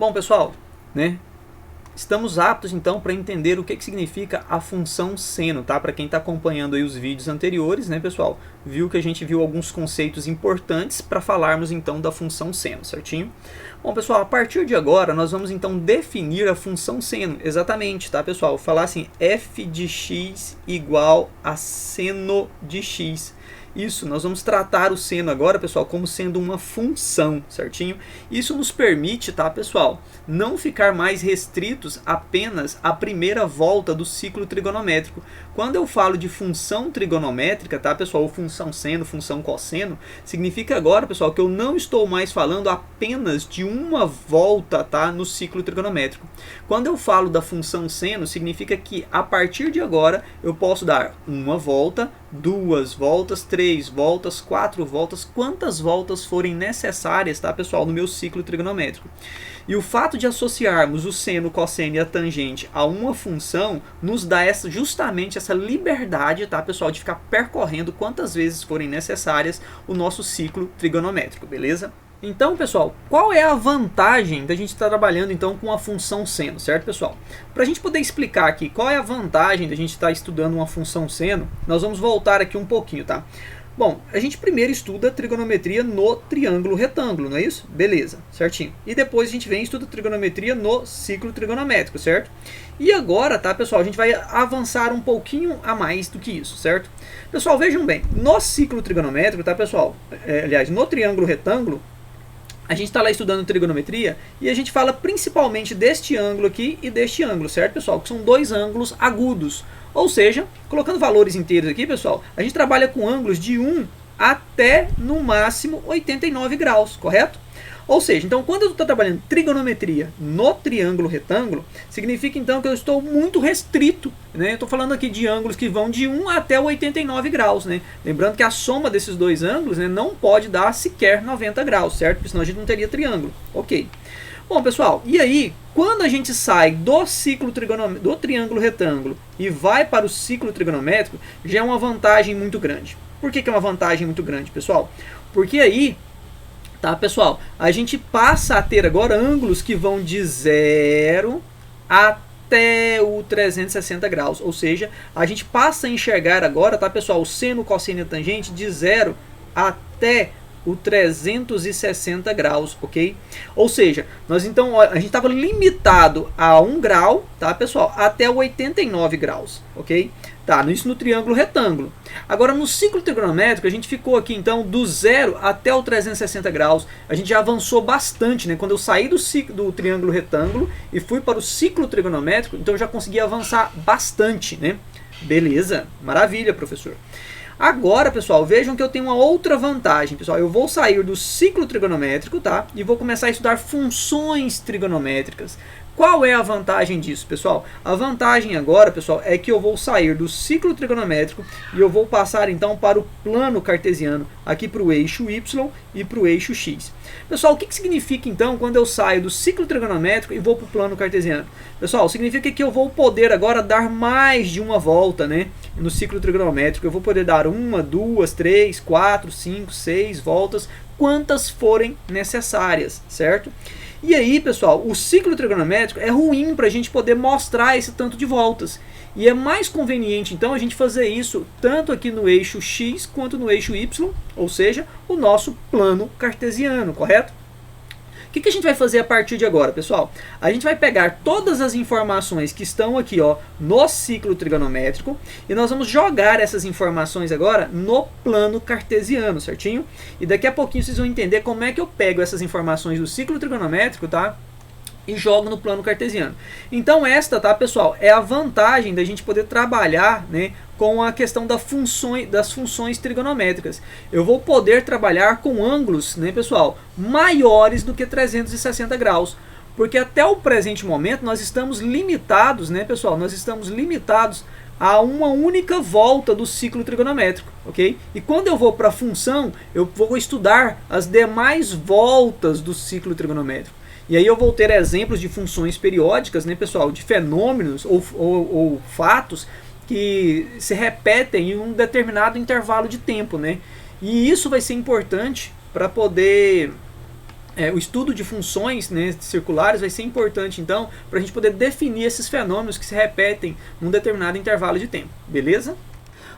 Bom, pessoal, né? Estamos aptos então para entender o que significa a função seno, tá? Para quem está acompanhando aí os vídeos anteriores, né, pessoal, viu que a gente viu alguns conceitos importantes para falarmos então da função seno, certinho? Bom, pessoal, a partir de agora nós vamos então definir a função seno, exatamente, tá, pessoal? Falar assim, f de x igual a seno de x. Isso, nós vamos tratar o seno agora, pessoal, como sendo uma função, certinho? Isso nos permite, tá, pessoal, não ficar mais restritos apenas à primeira volta do ciclo trigonométrico. Quando eu falo de função trigonométrica, tá, pessoal, ou função seno, função cosseno, significa agora, pessoal, que eu não estou mais falando apenas de uma volta, tá, no ciclo trigonométrico. Quando eu falo da função seno, significa que a partir de agora eu posso dar uma volta, duas voltas, três voltas, quatro voltas, quantas voltas forem necessárias, tá, pessoal, no meu ciclo trigonométrico. E o fato de associarmos o seno, o cosseno e a tangente a uma função nos dá justamente essa liberdade, tá, pessoal, de ficar percorrendo quantas vezes forem necessárias o nosso ciclo trigonométrico, beleza? Então, pessoal, qual é a vantagem da gente estar trabalhando então com a função seno, certo, pessoal? Para a gente poder explicar aqui qual é a vantagem da gente estar estudando uma função seno, nós vamos voltar aqui um pouquinho, tá? Bom, a gente primeiro estuda trigonometria no triângulo retângulo, não é isso? Beleza, certinho. E depois a gente vem e estuda trigonometria no ciclo trigonométrico, certo? E agora, tá, pessoal, a gente vai avançar um pouquinho a mais do que isso, certo? Pessoal, vejam bem, no ciclo trigonométrico, tá, pessoal? Aliás, no triângulo retângulo, a gente está lá estudando trigonometria e a gente fala principalmente deste ângulo aqui e deste ângulo, certo, pessoal? Que são dois ângulos agudos. Ou seja, colocando valores inteiros aqui, pessoal, a gente trabalha com ângulos de 1 até, no máximo, 89 graus, correto? Ou seja, então quando eu estou trabalhando trigonometria no triângulo retângulo, significa então que eu estou muito restrito, né? Eu estou falando aqui de ângulos que vão de 1 até 89 graus, né? Lembrando que a soma desses dois ângulos, né, não pode dar sequer 90 graus, certo? Porque senão a gente não teria triângulo. Ok. Bom, pessoal, e aí, quando a gente sai do ciclo do triângulo retângulo e vai para o ciclo trigonométrico, já é uma vantagem muito grande. Por que é uma vantagem muito grande, pessoal? Porque aí, tá, pessoal, a gente passa a ter agora ângulos que vão de 0 até o 360 graus. Ou seja, a gente passa a enxergar agora, tá, pessoal, o seno, cosseno e tangente de 0 até o 360 graus, ok? Ou seja, nós então, a gente estava limitado a 1 grau, tá, pessoal, até 89 graus, ok? Tá, isso no triângulo retângulo. Agora, no ciclo trigonométrico, a gente ficou aqui, então, do 0 até o 360 graus. A gente já avançou bastante, né? Quando eu saí do triângulo retângulo e fui para o ciclo trigonométrico, então eu já consegui avançar bastante, né? Beleza, maravilha, professor. Agora, pessoal, vejam que eu tenho uma outra vantagem, pessoal. Eu vou sair do ciclo trigonométrico, tá? E vou começar a estudar funções trigonométricas. Qual é a vantagem disso, pessoal? A vantagem agora, pessoal, é que eu vou sair do ciclo trigonométrico e eu vou passar então para o plano cartesiano, aqui para o eixo Y e para o eixo X. Pessoal, o que significa então quando eu saio do ciclo trigonométrico e vou para o plano cartesiano? Pessoal, significa que eu vou poder agora dar mais de uma volta, né? No ciclo trigonométrico eu vou poder dar 1, 2, 3, 4, 5, 6 voltas, quantas forem necessárias, certo? E aí, pessoal, o ciclo trigonométrico é ruim para a gente poder mostrar esse tanto de voltas. E é mais conveniente, então, a gente fazer isso tanto aqui no eixo X quanto no eixo Y, ou seja, o nosso plano cartesiano, correto? O que a gente vai fazer a partir de agora, pessoal? A gente vai pegar todas as informações que estão aqui, ó, no ciclo trigonométrico e nós vamos jogar essas informações agora no plano cartesiano, certinho? E daqui a pouquinho vocês vão entender como é que eu pego essas informações do ciclo trigonométrico, tá? E jogo no plano cartesiano. Então esta, tá, pessoal, é a vantagem da gente poder trabalhar, né, com a questão das funções trigonométricas. Eu vou poder trabalhar com ângulos, né, pessoal, maiores do que 360 graus. Porque até o presente momento nós estamos limitados, né, pessoal, nós estamos limitados a uma única volta do ciclo trigonométrico, ok? E quando eu vou para a função, eu vou estudar as demais voltas do ciclo trigonométrico. E aí eu vou ter exemplos de funções periódicas, né, pessoal, de fenômenos ou fatos que se repetem em um determinado intervalo de tempo, né? E isso vai ser importante para poder o estudo de funções, né, circulares vai ser importante, então, para a gente poder definir esses fenômenos que se repetem num determinado intervalo de tempo, beleza?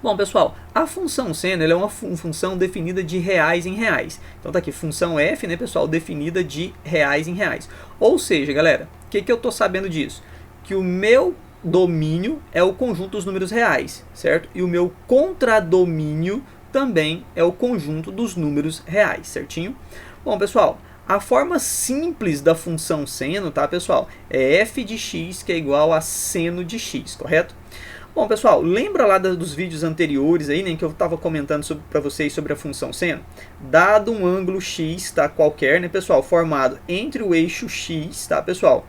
Bom, pessoal, a função seno ela é uma função definida de reais em reais. Então tá aqui, função f, né, pessoal, definida de reais em reais. Ou seja, galera, o que eu estou sabendo disso? Que o meu domínio é o conjunto dos números reais, certo? E o meu contradomínio também é o conjunto dos números reais, certinho? Bom, pessoal, a forma simples da função seno, tá, pessoal? É f de x que é igual a seno de x, correto? Bom, pessoal, lembra lá dos vídeos anteriores aí, né, que eu estava comentando para vocês sobre a função seno? Dado um ângulo x, tá, qualquer, né, pessoal, formado entre o eixo x, tá, pessoal,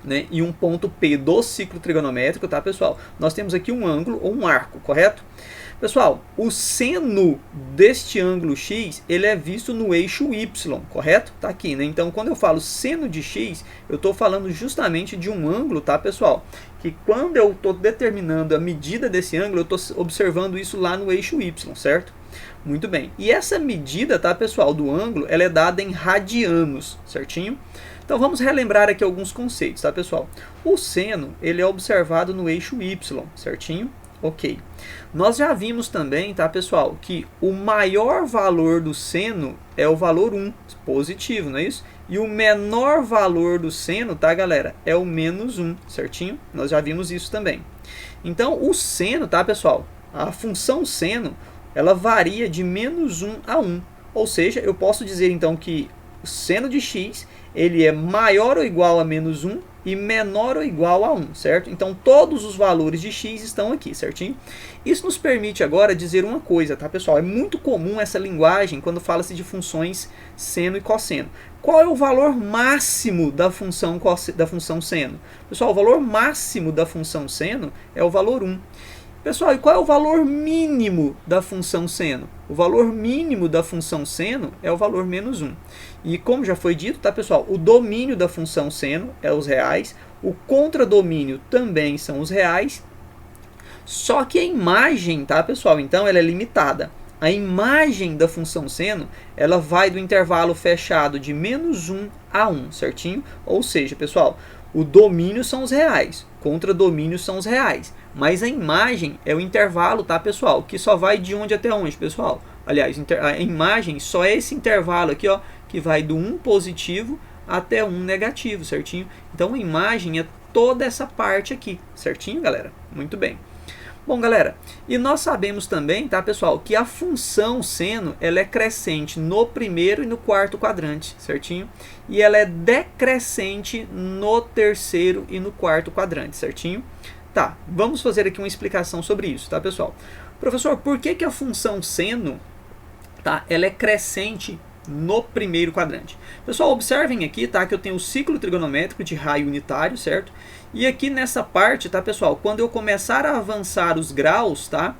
né, e um ponto P do ciclo trigonométrico, tá, pessoal? Nós temos aqui um ângulo ou um arco, correto? Pessoal, o seno deste ângulo x, ele é visto no eixo y, correto? Tá aqui, né? Então, quando eu falo seno de x, eu estou falando justamente de um ângulo, tá, pessoal? Que quando eu estou determinando a medida desse ângulo, eu estou observando isso lá no eixo y, certo? Muito bem. E essa medida, tá, pessoal, do ângulo, ela é dada em radianos, certinho? Então, vamos relembrar aqui alguns conceitos, tá, pessoal? O seno, ele é observado no eixo y, certinho? Ok. Nós já vimos também, tá, pessoal, que o maior valor do seno é o valor 1, positivo, não é isso? E o menor valor do seno, tá, galera, é o menos 1, certinho? Nós já vimos isso também. Então, o seno, tá, pessoal, a função seno, ela varia de menos 1 a 1. Ou seja, eu posso dizer, então, que o seno de x, ele é maior ou igual a menos 1 e menor ou igual a 1, certo? Então, todos os valores de x estão aqui, certinho? Isso nos permite agora dizer uma coisa, tá, pessoal? É muito comum essa linguagem quando fala-se de funções seno e cosseno. Qual é o valor máximo da função seno? Pessoal, o valor máximo da função seno é o valor 1. Pessoal, e qual é o valor mínimo da função seno? O valor mínimo da função seno é o valor menos 1. E como já foi dito, tá, pessoal? O domínio da função seno é os reais, o contradomínio também são os reais, só que a imagem, tá, pessoal? Então, ela é limitada. A imagem da função seno, ela vai do intervalo fechado de menos 1 a 1, certinho? Ou seja, pessoal, o domínio são os reais, contradomínio são os reais. Mas a imagem é o intervalo, tá, pessoal? Que só vai de onde até onde, pessoal? Aliás, a imagem só é esse intervalo aqui, ó, que vai do 1 positivo até 1 negativo, certinho? Então, a imagem é toda essa parte aqui, certinho, galera? Muito bem. Bom, galera, e nós sabemos também, tá, pessoal, que a função seno, ela é crescente no primeiro e no quarto quadrante, certinho? E ela é decrescente no terceiro e no quarto quadrante, certinho? Tá, vamos fazer aqui uma explicação sobre isso, tá, pessoal? Professor, por que a função seno, tá, ela é crescente no primeiro quadrante? Pessoal, observem aqui, tá, que eu tenho o ciclo trigonométrico de raio unitário, certo? E aqui nessa parte, tá, pessoal, quando eu começar a avançar os graus, tá,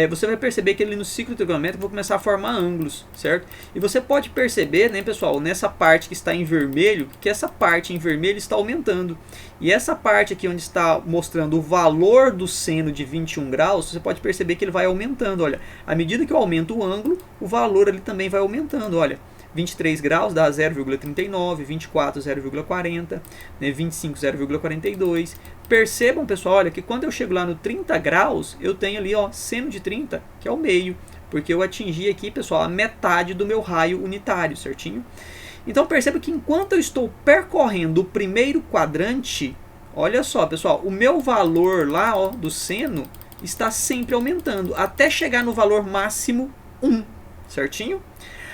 você vai perceber que ali no ciclo trigonométrico eu vou começar a formar ângulos, certo? E você pode perceber, né, pessoal, nessa parte que está em vermelho, que essa parte em vermelho está aumentando. E essa parte aqui onde está mostrando o valor do seno de 21 graus, você pode perceber que ele vai aumentando, olha. À medida que eu aumento o ângulo, o valor ali também vai aumentando, olha. 23 graus dá 0,39, 24, 0,40, né, 25, 0,42. Percebam, pessoal, olha, que quando eu chego lá no 30 graus, eu tenho ali, ó, seno de 30, que é o meio, porque eu atingi aqui, pessoal, a metade do meu raio unitário, certinho? Então, perceba que enquanto eu estou percorrendo o primeiro quadrante, olha só, pessoal, o meu valor lá, ó, do seno está sempre aumentando, até chegar no valor máximo 1, certinho?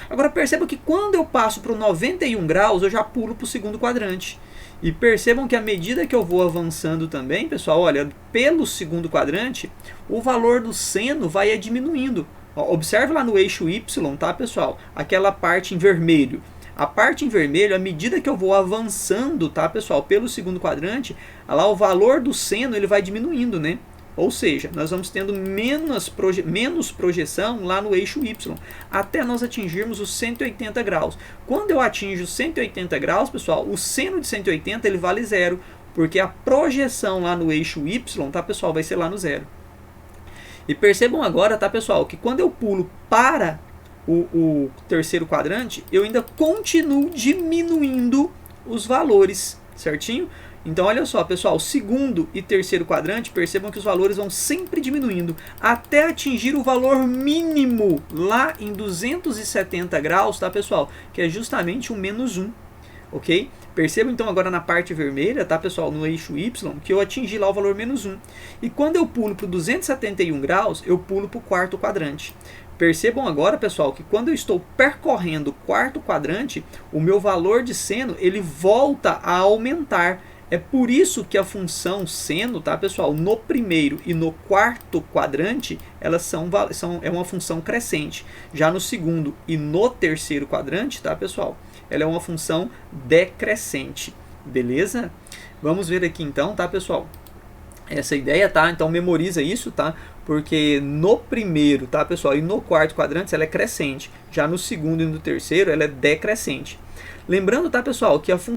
Agora percebam que quando eu passo para o 91 graus, eu já pulo para o segundo quadrante. E percebam que à medida que eu vou avançando também, pessoal, olha, pelo segundo quadrante, o valor do seno vai diminuindo. Ó, observe lá no eixo Y, tá, pessoal? Aquela parte em vermelho. A parte em vermelho, à medida que eu vou avançando, tá, pessoal, pelo segundo quadrante, lá o valor do seno ele vai diminuindo, né? Ou seja, nós vamos tendo menos projeção lá no eixo Y, até nós atingirmos os 180 graus. Quando eu atinjo 180 graus, pessoal, o seno de 180 ele vale 0, porque a projeção lá no eixo Y, tá, pessoal, vai ser lá no 0. E percebam agora, tá, pessoal, que quando eu pulo para o terceiro quadrante, eu ainda continuo diminuindo os valores, certinho? Então, olha só, pessoal, segundo e terceiro quadrante, percebam que os valores vão sempre diminuindo até atingir o valor mínimo lá em 270 graus, tá, pessoal? Que é justamente o -1, ok? Percebam então agora na parte vermelha, tá, pessoal, no eixo Y, que eu atingi lá o valor -1. E quando eu pulo para o 271 graus, eu pulo para o quarto quadrante. Percebam agora, pessoal, que quando eu estou percorrendo o quarto quadrante, o meu valor de seno ele volta a aumentar. É por isso que a função seno, tá, pessoal, no primeiro e no quarto quadrante, elas é uma função crescente. Já no segundo e no terceiro quadrante, tá, pessoal, ela é uma função decrescente. Beleza? Vamos ver aqui então, tá, pessoal? Essa ideia, tá? Então memoriza isso, tá? Porque no primeiro, tá, pessoal, e no quarto quadrante ela é crescente. Já no segundo e no terceiro ela é decrescente. Lembrando, tá, pessoal, que a função